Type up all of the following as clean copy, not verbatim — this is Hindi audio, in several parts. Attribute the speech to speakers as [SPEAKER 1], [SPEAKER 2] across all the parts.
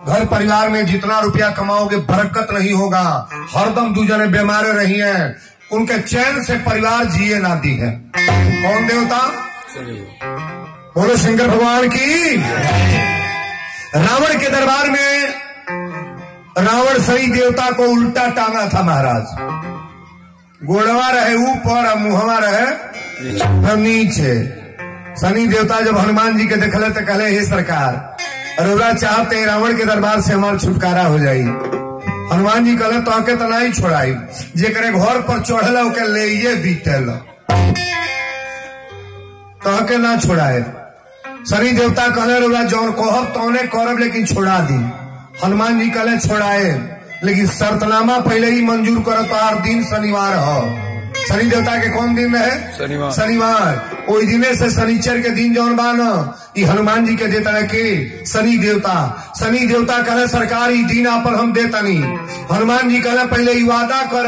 [SPEAKER 1] घर परिवार में जितना रुपया कमाओगे बरकत नहीं होगा। हरदम दूजने बीमार रही हैं, उनके चैन से परिवार जिए ना दी है। कौन देवता? बोलो शंकर भगवान की। रावण के दरबार में रावण सही देवता को उल्टा टांगा था महाराज। गोड़वा रहे ऊपर और मुहवा रहे नीचे। शनि देवता जब हनुमान जी के देखले तो कहले, हे सरकार, रउरा चाहते रावण के दरबार से हमारा छुटकारा हो जाई। हनुमान जी कहले, तो आके तो नहीं छोड़ाई, जेकरे घर पर चढ़ल ओके ले ये बीतल, तो आके ना छोड़ाए। शनि देवता कहले, रउरा जौन कहब तौने करब, लेकिन छोड़ा दी। हनुमान जी कहले, छोड़ाए, लेकिन शर्तनामा पहले ही मंजूर करो। तो हर दिन शनिवार हो। शनि देवता के कौन दिन है? शनिवार। ओई दिने से शनिचर के दिन जौन बा न, ई हनुमान जी के देता है के शनि देवता कहले, सरकार ई दिन पर हम देतनी। हनुमान जी कहले, पहले ई वादा कर,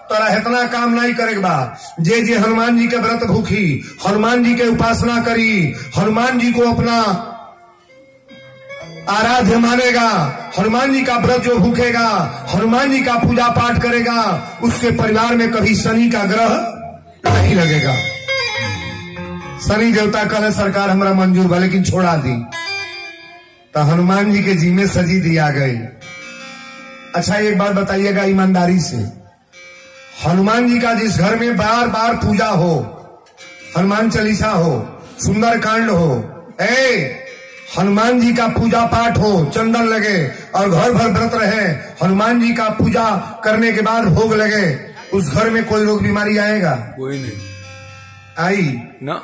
[SPEAKER 1] तोरा इतना काम नहीं करे बा। जे जे हनुमान जी के व्रत भूखी, हनुमान जी के उपासना करी, हनुमान जी को अपना आराध्य मानेगा, हनुमान जी का व्रत जो भूखेगा, हनुमान जी का पूजा पाठ करेगा, उसके परिवार में कभी शनि का ग्रह नहीं लगेगा। शनि देवता कहले, सरकार हमारा मंजूर बा, लेकिन छोड़ा दी। तो हनुमान जी के जी में सजी दी आ गई। अच्छा एक बात बताइएगा ईमानदारी से, हनुमान जी का जिस घर में बार बार पूजा हो, हनुमान चालीसा हो, सुंदर कांड हो, हनुमान जी का पूजा पाठ हो, चंदन लगे और घर भर व्रत रहे, हनुमान जी का पूजा करने के बाद भोग लगे, उस घर में कोई रोग बीमारी आएगा?
[SPEAKER 2] कोई नहीं
[SPEAKER 1] आई
[SPEAKER 2] ना।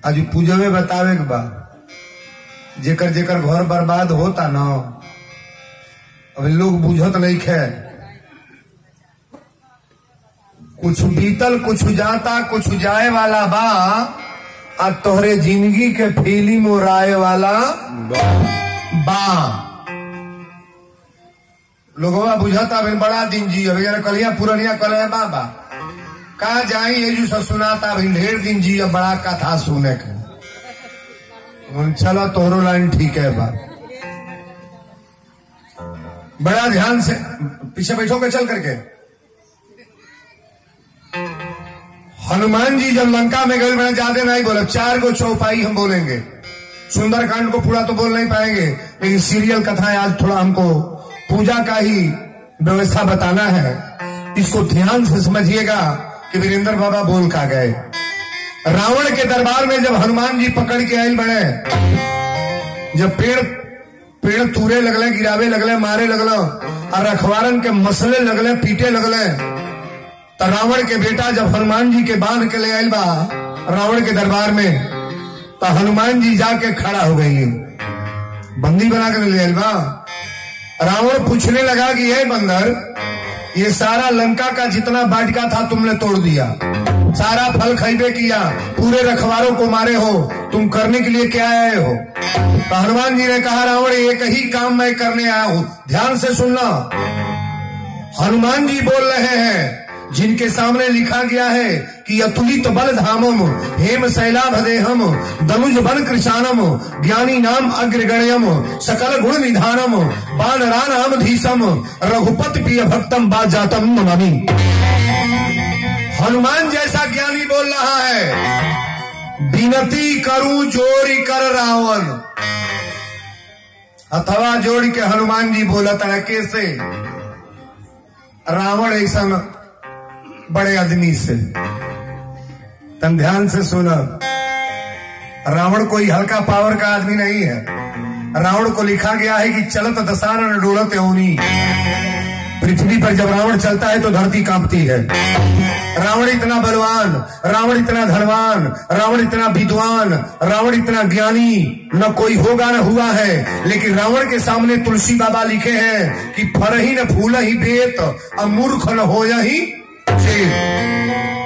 [SPEAKER 1] आज पूजा में बतावे के बाद जेकर जेकर घर बर्बाद होता ना, अब लोग बुझत नहीं खे। कुछ बीतल, कुछ जाता, कुछ जाए वाला बा, आ तोहरे जिंदगी के फिल्म उड़ाए वाला बा। लोगवा बुझता अभी बड़ा दिन जी, अभी कलिया पुरनिया कल है बाबा कहा जाई, ये जो सुनाता अभी ढेर दिन जी, अब बड़ा कथा सुने के। चलो तोहरो लाइन ठीक है बा, बड़ा ध्यान से पीछे बैठो के चल करके। हनुमान जी जब लंका में गए, मैंने ज्यादा नहीं बोला, 4 गो चौपाई हम बोलेंगे। सुंदरकांड को पूरा तो बोल नहीं पाएंगे, लेकिन सीरियल कथाएं आज थोड़ा हमको पूजा का ही व्यवस्था बताना है। इसको ध्यान से समझिएगा कि वीरेंद्र बाबा बोल का गए। रावण के दरबार में जब हनुमान जी पकड़ के आयल बने, जब पेड़ तूरे लगले, गिरावे लगले, मारे लगलो, और रखवारन के मसले लगले, पीटे लगले, तो रावण के बेटा जब हनुमान जी के बांध के ले आयल बा रावण के दरबार में, तो हनुमान जी जाके खड़ा हो गई, बंदी बना कर ले आयल बा। रावण पूछने लगा कि हे बंदर, ये सारा लंका का जितना वाटिका था तुमने तोड़ दिया, सारा फल खरीदे किया, पूरे रखवारों को मारे हो, तुम करने के लिए क्या आए हो? तो हनुमान जी ने कहा, रावण एक ही काम मैं करने आया हूं, ध्यान से सुनना। हनुमान जी बोल रहे हैं जिनके सामने लिखा गया है कि अतुलित बल धामम हेम शैलाभदेहम दनुज बन कृशानम ज्ञानी नाम अग्रगण्यम सकल गुण निधानम बानरानाम धीसम रघुपति प्रिय भक्तम बाजातम नमामि। हनुमान जैसा ज्ञानी बोल रहा है, विनती करूं जोड़ी कर रावण। अथवा जोड़ के हनुमान जी बोलता है, कैसे? रावण ऐसा बड़े आदमी से, तन ध्यान से सुना, रावण कोई हल्का पावर का आदमी नहीं है। रावण को लिखा गया है कि चलत दसानन डोलत यौनी। पृथ्वी पर जब रावण चलता है तो धरती कांपती है। रावण इतना बलवान, रावण इतना धनवान, रावण इतना विद्वान, रावण इतना ज्ञानी न कोई होगा न हुआ है। लेकिन रावण के सामने तुलसी बाबा लिखे हैं कि फरही न फूल ही बेत, अब मूर्ख न हो ही।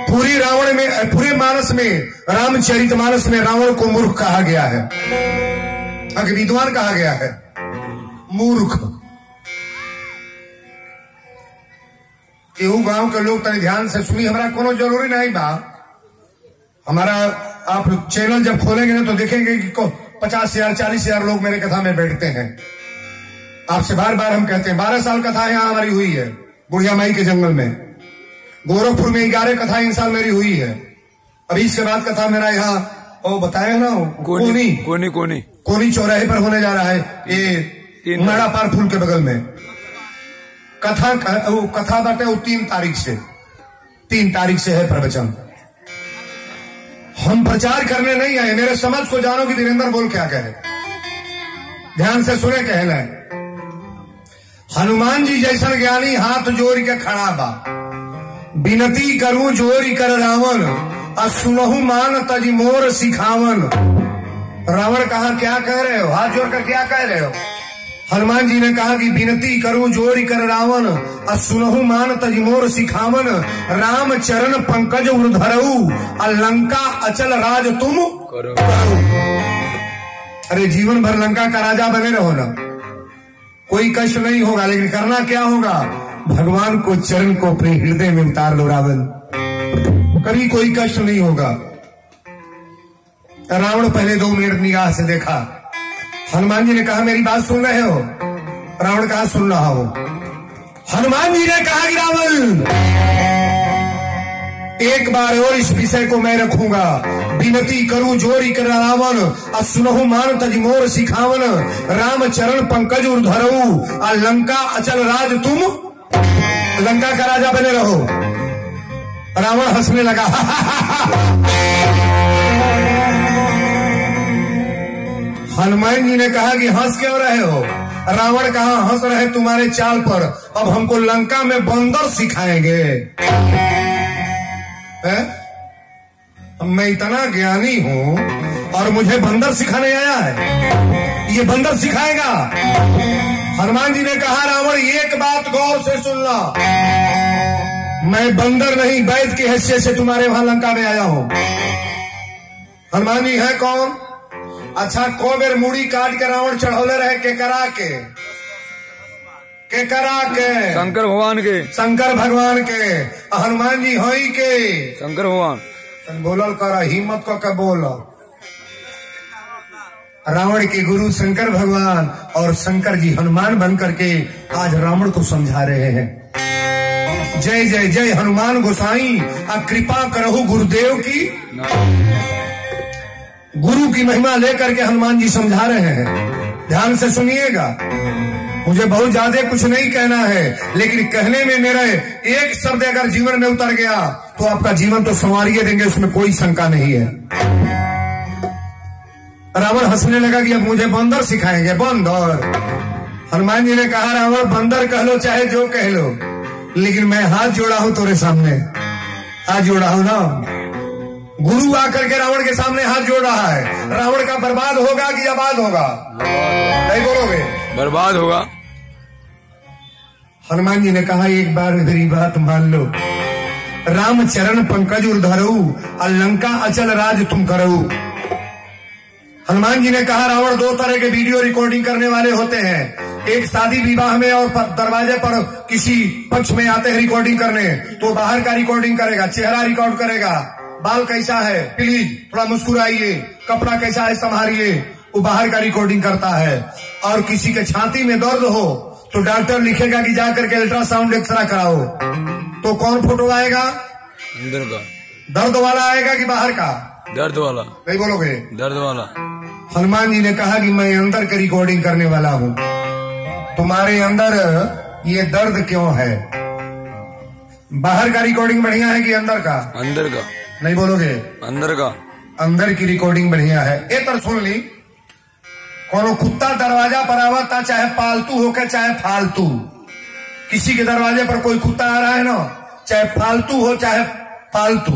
[SPEAKER 1] पूरी रावण में, पूरे मानस में, रामचरितमानस में रावण को मूर्ख कहा गया है, विद्वान कहा गया है, मूर्ख। एहू गांव के लोग तनी ध्यान से सुनी, हमारा कोनो जरूरी नहीं बा। हमारा आप चैनल जब खोलेंगे ना तो देखेंगे कि 50,000 40,000 लोग मेरे कथा में बैठते हैं। आपसे बार बार हम कहते हैं 12 साल कथा यहाँ हमारी हुई है बुढ़िया माई के जंगल में। गोरखपुर में 11 कथा इन साल मेरी हुई है। अभी इसके बाद कथा मेरा यहाँ वो बताया ना कोनी चौराहे पर होने जा रहा है, ये उमड़ा पार फूल के बगल में कथा बाटे वो 3 तारीख से है प्रवचन। हम प्रचार करने नहीं आए, मेरे समझ को जानो कि वीरेंद्र बोल क्या कहे, ध्यान से सुने कहना है। हनुमान जी जैसन ज्ञानी हाथ जोड़ के खड़ा बा, विनती करूं जोरी कर रावण, सुनहु मान तजी मोर सिखावन। रावण कहा क्या कह रहे हो, हाथ जोड़कर क्या कह रहे हो? हनुमान जी ने कहा कि विनती करूं जोरी कर रावण, सुनहु मान तजी मोर सिखावन। राम चरण पंकज उर्धरऊ, लंका अचल राज तुम करो। अरे जीवन भर लंका का राजा बने रहो ना, कोई कष्ट नहीं होगा, लेकिन करना क्या होगा? भगवान को चरण को अपने हृदय में उतार लो रावण, कभी कोई कष्ट नहीं होगा। रावण पहले 2 मिनट निगाह से देखा। हनुमान जी ने कहा मेरी बात सुन रहे हो? रावण कहा सुन रहा हो। हनुमान जी ने कहा कि रावण एक बार और इस विषय को मैं रखूंगा, विनती करूं जोरी कर रावण, सुनहु मान तज मोर सिखावन। राम चरण पंकज उर्धरऊ, लंका अचल राज तुम, लंका का राजा बने रहो। रावण हंसने लगा हनुमान जी ने कहा कि हंस क्यों रहे हो? रावण कहा हंस रहे तुम्हारे चाल पर, अब हमको लंका में बंदर सिखाएंगे। मैं इतना ज्ञानी हूं और मुझे बंदर सिखाने आया है, ये बंदर सिखाएगा? हनुमान जी ने कहा रावण एक बात गौर से सुनना, मैं बंदर नहीं वैद्य की हैसियत से तुम्हारे वहां लंका में आया हूं। हनुमान जी है कौन? अच्छा को बेर मुड़ी काट के रावण चढ़ौले रहे केकरा के शंकर भगवान के। हनुमान जी हई के शंकर भगवान बोलल कर, हिम्मत को के बोल। रावण के गुरु शंकर भगवान और शंकर जी हनुमान बन करके आज रावण को समझा रहे हैं। जय जय जय हनुमान गोसाई, कृपा करहु गुरुदेव की। गुरु की महिमा लेकर के हनुमान जी समझा रहे हैं, ध्यान से सुनिएगा। मुझे बहुत ज्यादा कुछ नहीं कहना है, लेकिन कहने में मेरा एक शब्द अगर जीवन में उतर गया तो आपका जीवन तो संवारिए देंगे, उसमें कोई शंका नहीं है। रावण हंसने लगा कि अब मुझे बंदर सिखाएंगे, बंदर। हनुमान जी ने कहा रावण बंदर कह लो चाहे जो कह लो, लेकिन मैं हाथ जोड़ा हूं तेरे सामने, हाथ जोड़ा हूं ना। गुरु आकर के रावण के सामने हाथ जोड़ रहा है। रावण का बर्बाद होगा कि आबाद होगा? नहीं बोलोगे?
[SPEAKER 2] बर्बाद होगा।
[SPEAKER 1] हनुमान जी ने कहा एक बार मेरी बात मान लो, राम चरण पंकज उर्धरऊ, लंका अचल राज तुम करऊ। हनुमान जी ने कहा रावण 2 तरह के वीडियो रिकॉर्डिंग करने वाले होते हैं, एक शादी विवाह में और दरवाजे पर किसी पक्ष में आते हैं रिकॉर्डिंग करने, तो बाहर का रिकॉर्डिंग करेगा, चेहरा रिकॉर्ड करेगा, बाल कैसा है प्लीज थोड़ा मुस्कुराइए, कपड़ा कैसा है संभालिए, वो बाहर का रिकॉर्डिंग करता है। और किसी के छाती में दर्द हो तो डॉक्टर लिखेगा कि जाकर के अल्ट्रासाउंड एक्सरे कराओ, तो कौन फोटो आएगा?
[SPEAKER 2] अंदर का
[SPEAKER 1] दर्द वाला आएगा कि बाहर का?
[SPEAKER 2] दर्द वाला।
[SPEAKER 1] नहीं बोलोगे?
[SPEAKER 2] दर्द वाला।
[SPEAKER 1] हनुमान जी ने कहा कि मैं अंदर का रिकॉर्डिंग करने वाला हूं, तुम्हारे अंदर ये दर्द क्यों है? बाहर का रिकॉर्डिंग बढ़िया है कि अंदर का?
[SPEAKER 2] अंदर का।
[SPEAKER 1] नहीं बोलोगे?
[SPEAKER 2] अंदर का।
[SPEAKER 1] अंदर की रिकॉर्डिंग बढ़िया है। एक तरह सुन ली, कोनो कुत्ता दरवाजा पर आवता, चाहे पालतू हो के चाहे फालतू, किसी के दरवाजे पर कोई कुत्ता आ रहा है ना, चाहे फालतू हो चाहे पालतू,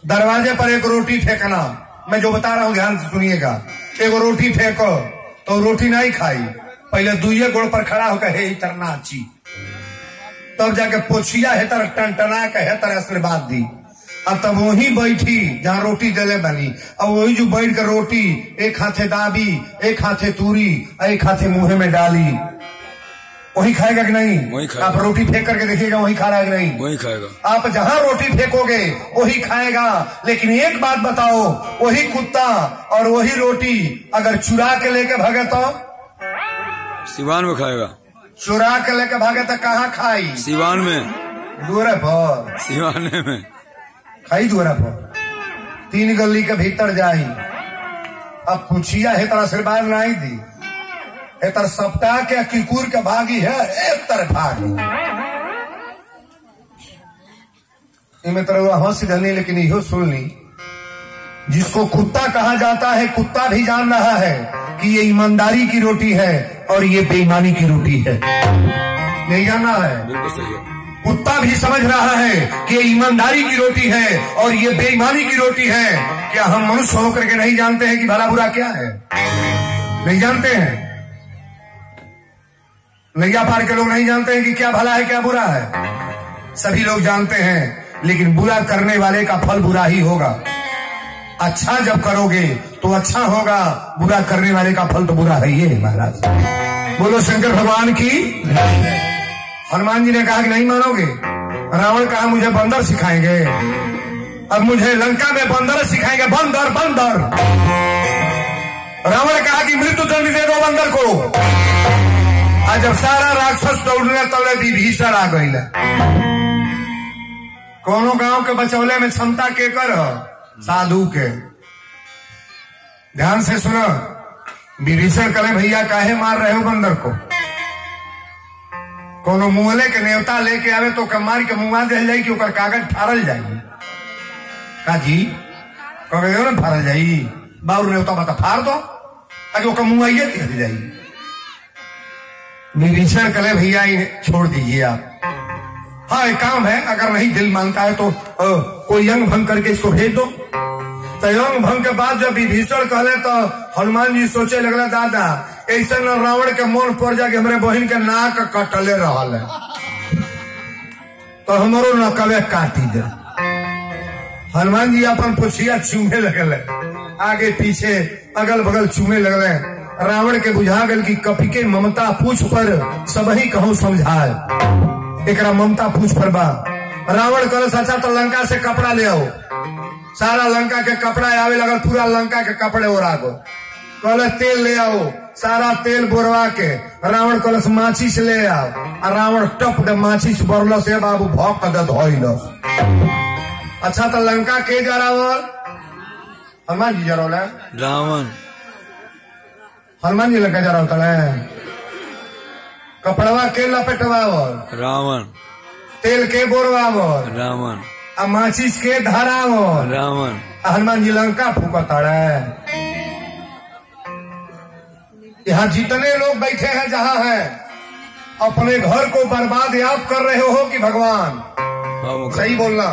[SPEAKER 1] दरवाजे पर एक रोटी फेंकना। मैं जो बता रहा हूं ध्यान से सुनिएगा। एक रोटी फेंको तो रोटी नहीं खाई, पहले 2 गोड़ पर खड़ा होकर हे तरना ची, तब जाके पोछिया है तर टनटना के है तर आशीर्वाद दी, और तब वही बैठी जहां रोटी दले बनी, और वही जो बैठ कर रोटी एक हाथे दाबी, एक हाथे तूरी, एक हाथे मुंह में डाली। वही खाएगा कि नहीं?
[SPEAKER 2] वही खाएगा।
[SPEAKER 1] आप रोटी फेंक करके देखिएगा, वही खा रहा है कि नहीं?
[SPEAKER 2] वही खाएगा।
[SPEAKER 1] आप जहां रोटी फेंकोगे वही खाएगा। लेकिन एक बात बताओ, वही कुत्ता और वही रोटी अगर चुरा के लेके भागे तो?
[SPEAKER 2] सिवान में खाएगा।
[SPEAKER 1] चुरा के लेके भागे तो कहाँ खाई?
[SPEAKER 2] सिवान में।
[SPEAKER 1] दुअरे पर।
[SPEAKER 2] सिवाने में
[SPEAKER 1] खाई दुअरा पर, 3 गली के भीतर जाई। अब पूछिया है तरह आशीर्वाद नहीं दी, है तर सप्ताह के किकुर के भागी है एक तरह भागी। इनमें तरह हंस धनी, लेकिन इहो सुन ली, जिसको कुत्ता कहा जाता है कुत्ता भी जान रहा है कि ये ईमानदारी की रोटी है और ये बेईमानी की रोटी है। नहीं जानना है?
[SPEAKER 2] बिल्कुल सही है।
[SPEAKER 1] कुत्ता भी समझ रहा है कि ये ईमानदारी की रोटी है और ये बेईमानी की रोटी है। क्या हम मनुष्य होकर के नहीं जानते हैं कि भला बुरा क्या है? नहीं जानते हैं? नैया पार के लोग नहीं जानते हैं कि क्या भला है क्या बुरा है? सभी लोग जानते हैं, लेकिन बुरा करने वाले का फल बुरा ही होगा। अच्छा जब करोगे तो अच्छा होगा, बुरा करने वाले का फल तो बुरा है ही है। महाराज बोलो शंकर भगवान की। हनुमान जी ने कहा कि नहीं मानोगे। रावण कहा मुझे बंदर सिखाएंगे, अब मुझे लंका में बंदर सिखाएंगे। बंदर बंदर। रावण कहा कि मृत्यु दंड दे दो बंदर को। आज जब सारा राक्षस दौड़ने तौले विभीषण आ गई। कोनो गांव के बचौले में क्षमता के कर साधु के। ध्यान से सुनो, विभीषण कहे भैया काहे मार रहे हो बंदर को? कोनो मुहले के नेवता लेके आवे तो कमार के मुंगा दे जाई कि ओकर कागज फाड़ल जाई। का जी कहे ना फाड़ल जाई, बाउर नेवता बता फाड़ दो, आगे ओकर मुंगाइए दे जाई। विभीषण कहे भैया छोड़ दीजिए आप। हाँ एक काम है, अगर नहीं दिल मानता है तो कोई अंग भंग करके इसको भेज दो। तो अंग भंग के बाद जब विभीषण कहले तो हनुमान जी सोचे लगला दादा ऐसे न रावण के मन पड़ जाके हमारे बहन के नाक कटले रहल है तो हमारो नकवे काटी दे। हनुमान जी अपन पुछिया चूमे लगल, आगे पीछे अगल बगल चूमे लगले। रावण के बुझा गल की कपी के ममता पूछ पर सब ही कहूं समझाए, एकरा ममता पूछ पर बा। रावण कल सचा तो लंका से कपड़ा ले आओ। सारा लंका के कपड़ा आवे लगल, पूरा लंका के कपड़े ओरा गो। कल तेल ले आओ, सारा तेल बोरवा के रावण कलश माचिस ले आओ। रावण टप दे माचिस बरल से बाबू भौक दे धोइलस। अच्छा तो लंका के जरावल? हनुमान जी जरौल।
[SPEAKER 2] रावण।
[SPEAKER 1] हनुमान जी लंका जरावल है। कपड़वा के लपेटवावल? रावण। तेल के बोरवावल?
[SPEAKER 2] रावण।
[SPEAKER 1] आ माचिस के धरावल?
[SPEAKER 2] रावण।
[SPEAKER 1] हनुमान जी लंका फूकत है। यहाँ जितने लोग बैठे हैं जहाँ है अपने घर को बर्बाद आप कर रहे हो कि भगवान? सही बोलना,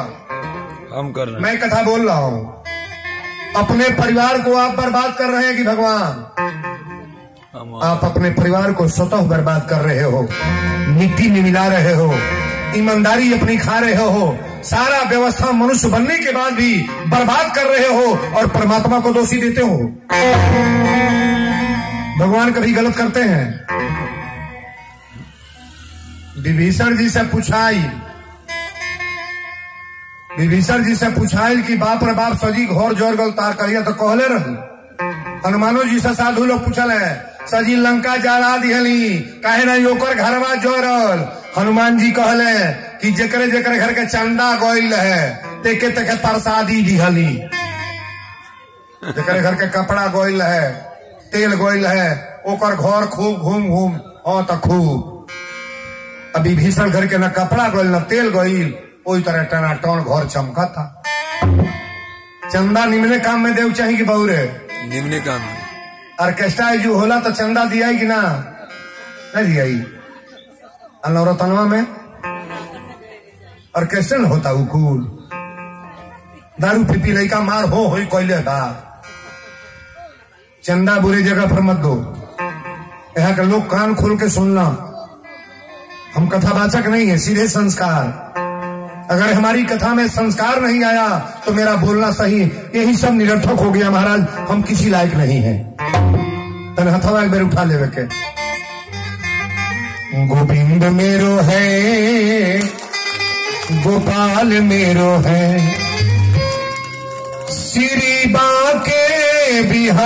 [SPEAKER 2] हम कर रहे हैं।
[SPEAKER 1] मैं कथा बोल रहा हूँ। अपने परिवार को आप बर्बाद कर रहे हैं कि भगवान? आप अपने परिवार को स्वतः बर्बाद कर रहे हो, मिट्टी में मिला रहे हो, ईमानदारी अपनी खा रहे हो, सारा व्यवस्था मनुष्य बनने के बाद भी बर्बाद कर रहे हो और परमात्मा को दोषी देते हो। भगवान कभी गलत करते हैं? विभीषण जी से पूछाई, विभीषण जी से पूछाई कि बाप रे बाप सजी घोर जोर गल तार करिया तो कहले रही। हनुमानो जी से साधु लोग पूछल है सजी लंका जला दिहली काहे ना ओकर घरवा जोरल? हनुमान जी कहले कि जेकरे जेकरे घर के चंदा गोइल है तेके तेके प्रसादी दिहली। जेकरे घर के कपड़ा गोइल है, तेल गोइल है, ओकर घर खूब घूम घूम हाँ तो खूब। अभी भीषण घर के न कपड़ा गोइल न तेल गोइल, ओई तरह टनाटन घर चमका था। चंदा निम्ने काम में देव चाहिए कि बहुरे?
[SPEAKER 2] निम्ने काम में।
[SPEAKER 1] ऑर्केस्ट्रा जो होला तो चंदा दिया कि ना? नहीं दिया ही। नवरतनवा में ऑर्केस्ट्रा होता उकूल दारू पीपी लड़का मार हो कोयले बा। चंदा बुरी जगह पर मत दो। यहाँ के लोग कान खोल के सुनना, हम कथावाचक नहीं है, सीधे संस्कार। अगर हमारी कथा में संस्कार नहीं आया तो मेरा बोलना सही यही सब निरर्थक हो गया। महाराज हम किसी लायक नहीं है। तन हथवा एक बार उठा ले के गोविंद मेरो है, गोपाल मेरो है, श्री बांके बिहारी।